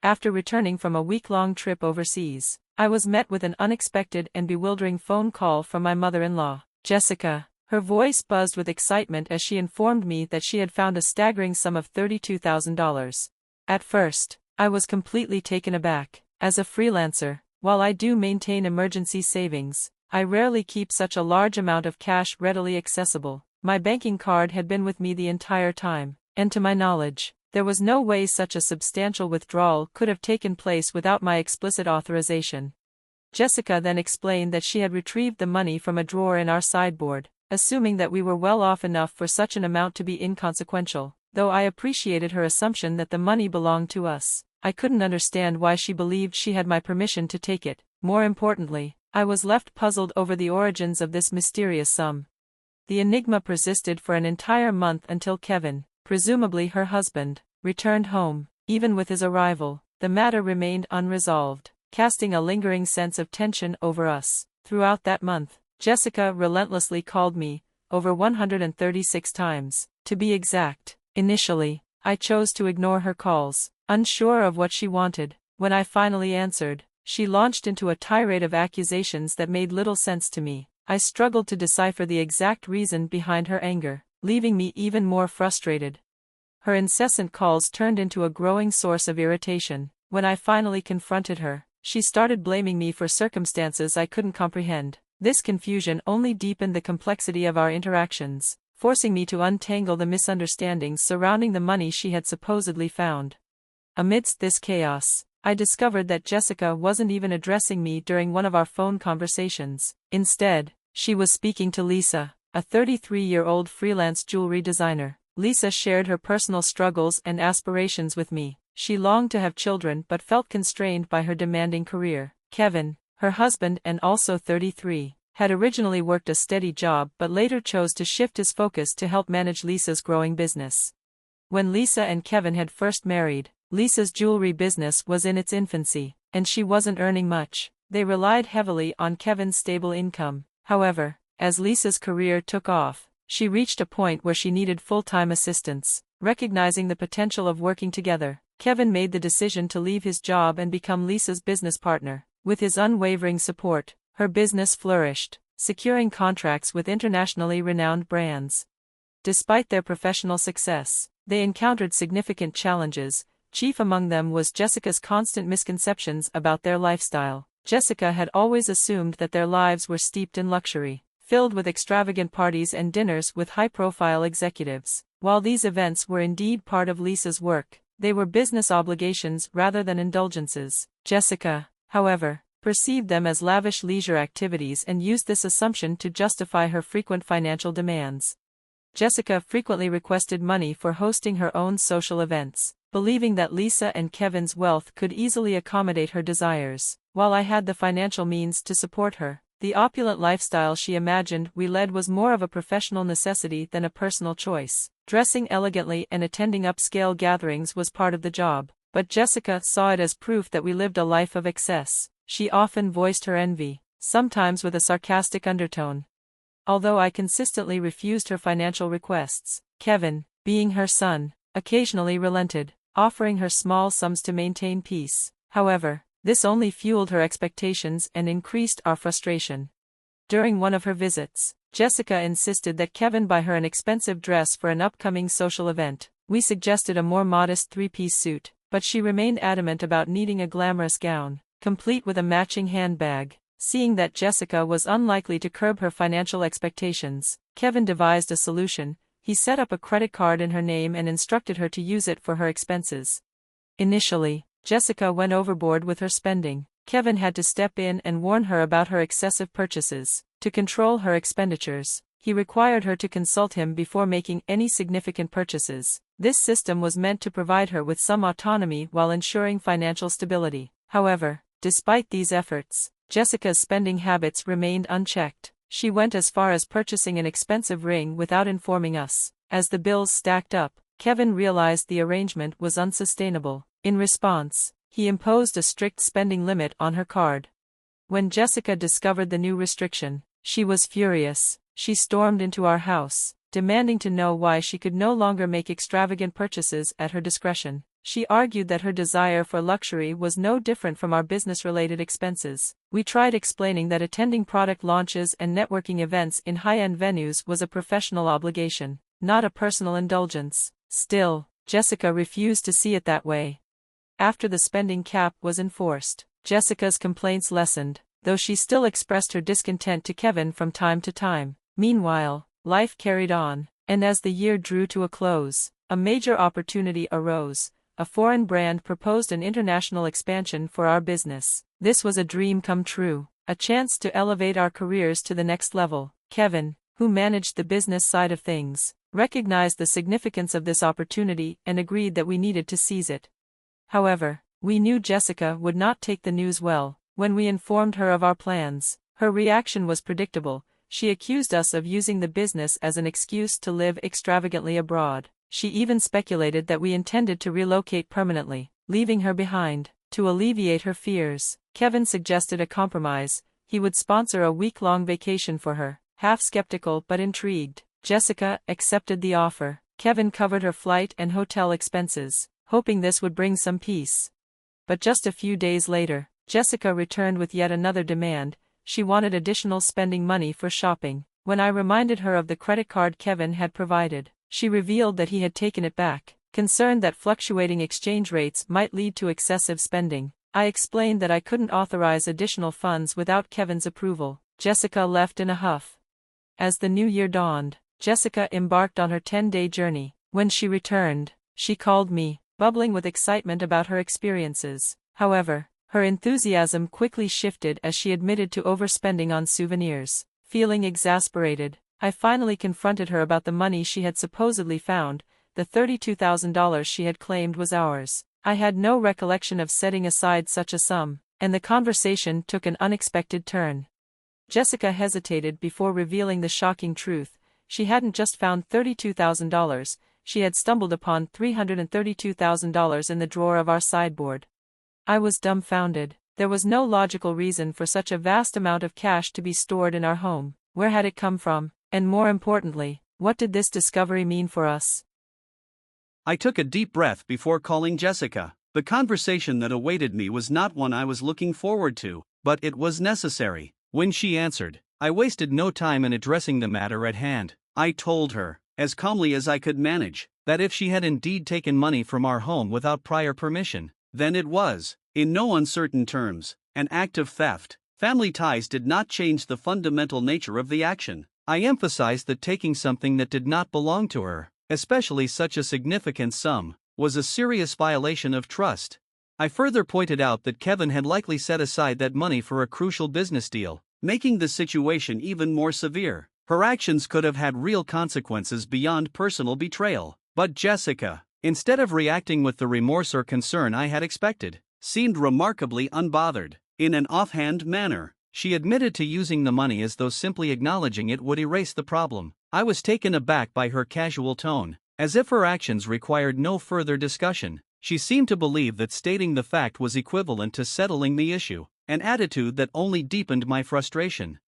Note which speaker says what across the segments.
Speaker 1: After returning from a week-long trip overseas, I was met with an unexpected and bewildering phone call from my mother-in-law, Jessica. Her voice buzzed with excitement as she informed me that she had found a staggering sum of $32,000. At first, I was completely taken aback. As a freelancer, while I do maintain emergency savings, I rarely keep such a large amount of cash readily accessible. My banking card had been with me the entire time, and to my knowledge, there was no way such a substantial withdrawal could have taken place without my explicit authorization. Jessica then explained that she had retrieved the money from a drawer in our sideboard, assuming that we were well off enough for such an amount to be inconsequential. Though I appreciated her assumption that the money belonged to us, I couldn't understand why she believed she had my permission to take it. More importantly, I was left puzzled over the origins of this mysterious sum. The enigma persisted for an entire month until Kevin, presumably her husband, returned home. Even with his arrival, the matter remained unresolved, casting a lingering sense of tension over us. Throughout that month, Jessica relentlessly called me, over 136 times, to be exact. Initially, I chose to ignore her calls, unsure of what she wanted. When I finally answered, she launched into a tirade of accusations that made little sense to me. I struggled to decipher the exact reason behind her anger, leaving me even more frustrated. Her incessant calls turned into a growing source of irritation. When I finally confronted her, she started blaming me for circumstances I couldn't comprehend. This confusion only deepened the complexity of our interactions, forcing me to untangle the misunderstandings surrounding the money she had supposedly found. Amidst this chaos, I discovered that Jessica wasn't even addressing me during one of our phone conversations. Instead, she was speaking to Lisa, a 33-year-old freelance jewelry designer. Lisa shared her personal struggles and aspirations with me. She longed to have children but felt constrained by her demanding career. Kevin, her husband and also 33, had originally worked a steady job but later chose to shift his focus to help manage Lisa's growing business. When Lisa and Kevin had first married, Lisa's jewelry business was in its infancy, and she wasn't earning much. They relied heavily on Kevin's stable income. However, as Lisa's career took off, she reached a point where she needed full-time assistance. Recognizing the potential of working together, Kevin made the decision to leave his job and become Lisa's business partner. With his unwavering support, her business flourished, securing contracts with internationally renowned brands. Despite their professional success, they encountered significant challenges. Chief among them was Jessica's constant misconceptions about their lifestyle. Jessica had always assumed that their lives were steeped in luxury, filled with extravagant parties and dinners with high-profile executives. While these events were indeed part of Lisa's work, they were business obligations rather than indulgences. Jessica, however, perceived them as lavish leisure activities and used this assumption to justify her frequent financial demands. Jessica frequently requested money for hosting her own social events, believing that Lisa and Kevin's wealth could easily accommodate her desires. While I had the financial means to support her, the opulent lifestyle she imagined we led was more of a professional necessity than a personal choice. Dressing elegantly and attending upscale gatherings was part of the job, but Jessica saw it as proof that we lived a life of excess. She often voiced her envy, sometimes with a sarcastic undertone. Although I consistently refused her financial requests, Kevin, being her son, occasionally relented, offering her small sums to maintain peace. However, this only fueled her expectations and increased our frustration. During one of her visits, Jessica insisted that Kevin buy her an expensive dress for an upcoming social event. We suggested a more modest three-piece suit, but she remained adamant about needing a glamorous gown, complete with a matching handbag. Seeing that Jessica was unlikely to curb her financial expectations, Kevin devised a solution. He set up a credit card in her name and instructed her to use it for her expenses. Initially, Jessica went overboard with her spending. Kevin had to step in and warn her about her excessive purchases. To control her expenditures, he required her to consult him before making any significant purchases. This system was meant to provide her with some autonomy while ensuring financial stability. However, despite these efforts, Jessica's spending habits remained unchecked. She went as far as purchasing an expensive ring without informing us. As the bills stacked up, Kevin realized the arrangement was unsustainable. In response, he imposed a strict spending limit on her card. When Jessica discovered the new restriction, she was furious. She stormed into our house, demanding to know why she could no longer make extravagant purchases at her discretion. She argued that her desire for luxury was no different from our business-related expenses. We tried explaining that attending product launches and networking events in high-end venues was a professional obligation, not a personal indulgence. Still, Jessica refused to see it that way. After the spending cap was enforced, Jessica's complaints lessened, though she still expressed her discontent to Kevin from time to time. Meanwhile, life carried on, and as the year drew to a close, a major opportunity arose. A foreign brand proposed an international expansion for our business. This was a dream come true, a chance to elevate our careers to the next level. Kevin, who managed the business side of things, recognized the significance of this opportunity and agreed that we needed to seize it. However, we knew Jessica would not take the news well. When we informed her of our plans, her reaction was predictable. She accused us of using the business as an excuse to live extravagantly abroad. She even speculated that we intended to relocate permanently, leaving her behind. To alleviate her fears, Kevin suggested a compromise. He would sponsor a week-long vacation for her. Half skeptical but intrigued, Jessica accepted the offer. Kevin covered her flight and hotel expenses, hoping this would bring some peace. But just a few days later, Jessica returned with yet another demand. She wanted additional spending money for shopping. When I reminded her of the credit card Kevin had provided, she revealed that he had taken it back. Concerned that fluctuating exchange rates might lead to excessive spending, I explained that I couldn't authorize additional funds without Kevin's approval. Jessica left in a huff. As the new year dawned, Jessica embarked on her 10-day journey. When she returned, she called me, bubbling with excitement about her experiences. However, her enthusiasm quickly shifted as she admitted to overspending on souvenirs. Feeling exasperated, I finally confronted her about the money she had supposedly found. The $32,000 she had claimed was ours. I had no recollection of setting aside such a sum, and the conversation took an unexpected turn. Jessica hesitated before revealing the shocking truth. She hadn't just found $32,000, she had stumbled upon $332,000 in the drawer of our sideboard. I was dumbfounded. There was no logical reason for such a vast amount of cash to be stored in our home. Where had it come from? And more importantly, what did this discovery mean for us?
Speaker 2: I took a deep breath before calling Jessica. The conversation that awaited me was not one I was looking forward to, but it was necessary. When she answered, I wasted no time in addressing the matter at hand. I told her, as calmly as I could manage, that if she had indeed taken money from our home without prior permission, then it was, in no uncertain terms, an act of theft. Family ties did not change the fundamental nature of the action. I emphasized that taking something that did not belong to her, especially such a significant sum, was a serious violation of trust. I further pointed out that Kevin had likely set aside that money for a crucial business deal, making the situation even more severe. Her actions could have had real consequences beyond personal betrayal. But Jessica, instead of reacting with the remorse or concern I had expected, seemed remarkably unbothered. In an offhand manner, she admitted to using the money as though simply acknowledging it would erase the problem. I was taken aback by her casual tone, as if her actions required no further discussion. She seemed to believe that stating the fact was equivalent to settling the issue, an attitude that only deepened my frustration.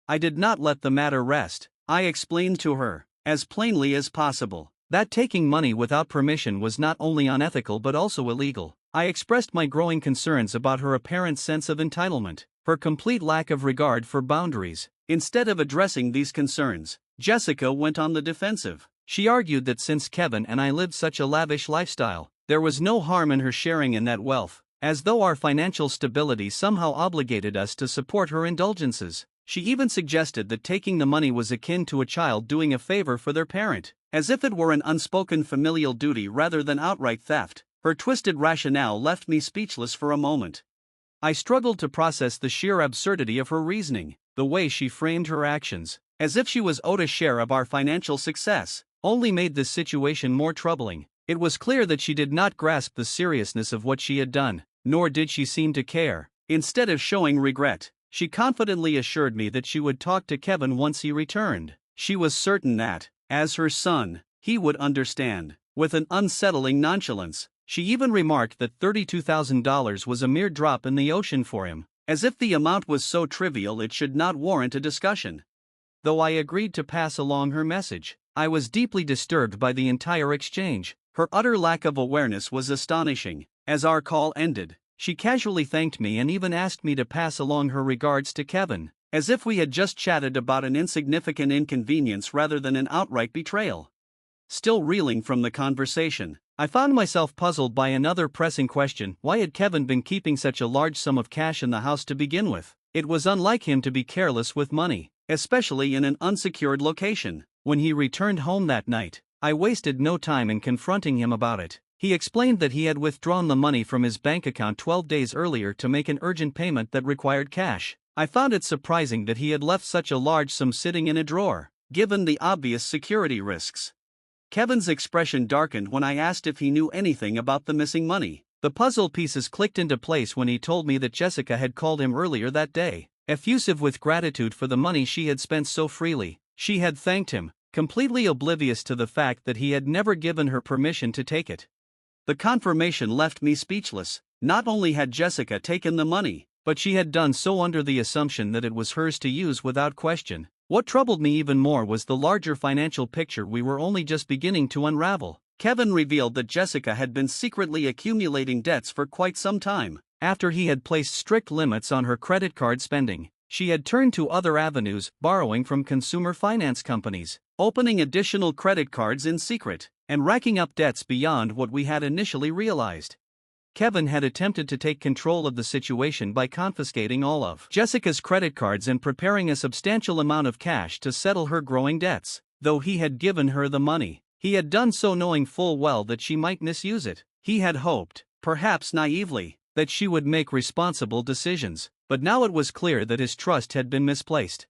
Speaker 2: I did not let the matter rest. I explained to her, as plainly as possible, that taking money without permission was not only unethical but also illegal. I expressed my growing concerns about her apparent sense of entitlement, her complete lack of regard for boundaries. Instead of addressing these concerns, Jessica went on the defensive. She argued that since Kevin and I lived such a lavish lifestyle, there was no harm in her sharing in that wealth, as though our financial stability somehow obligated us to support her indulgences. She even suggested that taking the money was akin to a child doing a favor for their parent, as if it were an unspoken familial duty rather than outright theft. Her twisted rationale left me speechless for a moment. I struggled to process the sheer absurdity of her reasoning. The way she framed her actions, as if she was owed a share of our financial success, only made this situation more troubling. It was clear that she did not grasp the seriousness of what she had done, nor did she seem to care. Instead of showing regret, she confidently assured me that she would talk to Kevin once he returned. She was certain that, as her son, he would understand. With an unsettling nonchalance, she even remarked that $32,000 was a mere drop in the ocean for him, as if the amount was so trivial it should not warrant a discussion. Though I agreed to pass along her message, I was deeply disturbed by the entire exchange. Her utter lack of awareness was astonishing. As our call ended, she casually thanked me and even asked me to pass along her regards to Kevin, as if we had just chatted about an insignificant inconvenience rather than an outright betrayal. Still reeling from the conversation, I found myself puzzled by another pressing question: why had Kevin been keeping such a large sum of cash in the house to begin with? It was unlike him to be careless with money, especially in an unsecured location. When he returned home that night, I wasted no time in confronting him about it. He explained that he had withdrawn the money from his bank account 12 days earlier to make an urgent payment that required cash. I found it surprising that he had left such a large sum sitting in a drawer, given the obvious security risks. Kevin's expression darkened when I asked if he knew anything about the missing money. The puzzle pieces clicked into place when he told me that Jessica had called him earlier that day, effusive with gratitude for the money she had spent so freely. She had thanked him, completely oblivious to the fact that he had never given her permission to take it. The confirmation left me speechless. Not only had Jessica taken the money, but she had done so under the assumption that it was hers to use without question. What troubled me even more was the larger financial picture we were only just beginning to unravel. Kevin revealed that Jessica had been secretly accumulating debts for quite some time. After he had placed strict limits on her credit card spending, she had turned to other avenues, borrowing from consumer finance companies, opening additional credit cards in secret, and racking up debts beyond what we had initially realized. Kevin had attempted to take control of the situation by confiscating all of Jessica's credit cards and preparing a substantial amount of cash to settle her growing debts. Though he had given her the money, he had done so knowing full well that she might misuse it. He had hoped, perhaps naively, that she would make responsible decisions, but now it was clear that his trust had been misplaced.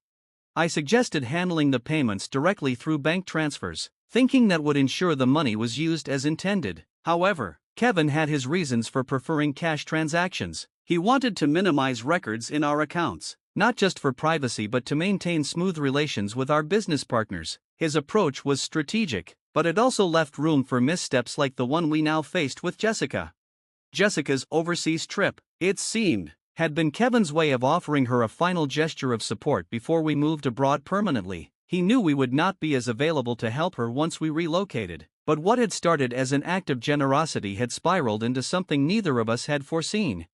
Speaker 2: I suggested handling the payments directly through bank transfers, thinking that would ensure the money was used as intended. However, Kevin had his reasons for preferring cash transactions. He wanted to minimize records in our accounts, not just for privacy but to maintain smooth relations with our business partners. His approach was strategic, but it also left room for missteps like the one we now faced with Jessica. Jessica's overseas trip, it seemed, had been Kevin's way of offering her a final gesture of support before we moved abroad permanently. He knew we would not be as available to help her once we relocated, but what had started as an act of generosity had spiraled into something neither of us had foreseen.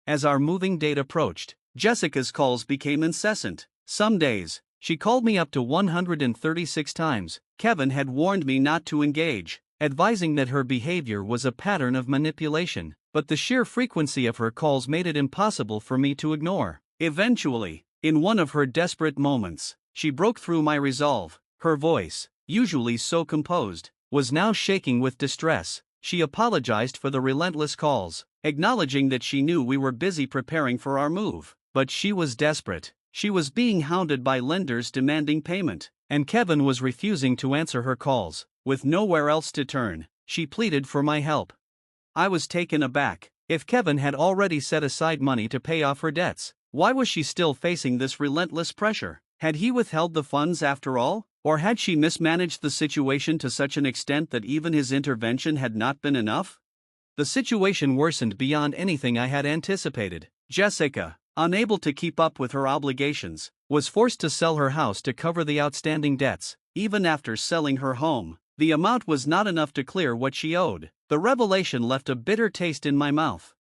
Speaker 2: As our moving date approached, Jessica's calls became incessant. Some days, she called me up to 136 times. Kevin had warned me not to engage, advising that her behavior was a pattern of manipulation, but the sheer frequency of her calls made it impossible for me to ignore. Eventually, in one of her desperate moments, she broke through my resolve. Her voice, usually so composed, was now shaking with distress. She apologized for the relentless calls, acknowledging that she knew we were busy preparing for our move. But she was desperate. She was being hounded by lenders demanding payment, and Kevin was refusing to answer her calls. With nowhere else to turn, she pleaded for my help. I was taken aback. If Kevin had already set aside money to pay off her debts, why was she still facing this relentless pressure? Had he withheld the funds after all? Or had she mismanaged the situation to such an extent that even his intervention had not been enough? The situation worsened beyond anything I had anticipated. Jessica, unable to keep up with her obligations, was forced to sell her house to cover the outstanding debts. Even after selling her home, the amount was not enough to clear what she owed. The revelation left a bitter taste in my mouth.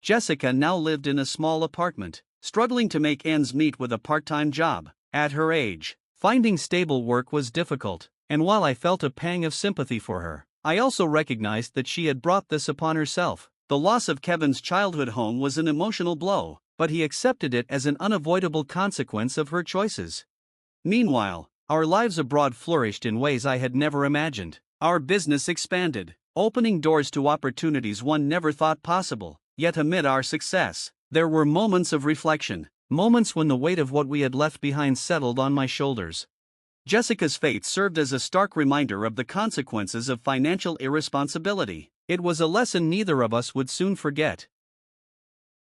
Speaker 2: Jessica now lived in a small apartment, struggling to make ends meet with a part-time job. At her age, finding stable work was difficult, and while I felt a pang of sympathy for her, I also recognized that she had brought this upon herself. The loss of Kevin's childhood home was an emotional blow, but he accepted it as an unavoidable consequence of her choices. Meanwhile, our lives abroad flourished in ways I had never imagined. Our business expanded, opening doors to opportunities one never thought possible. Yet amid our success, there were moments of reflection. Moments when the weight of what we had left behind settled on my shoulders. Jessica's fate served as a stark reminder of the consequences of financial irresponsibility. It was a lesson neither of us would soon forget.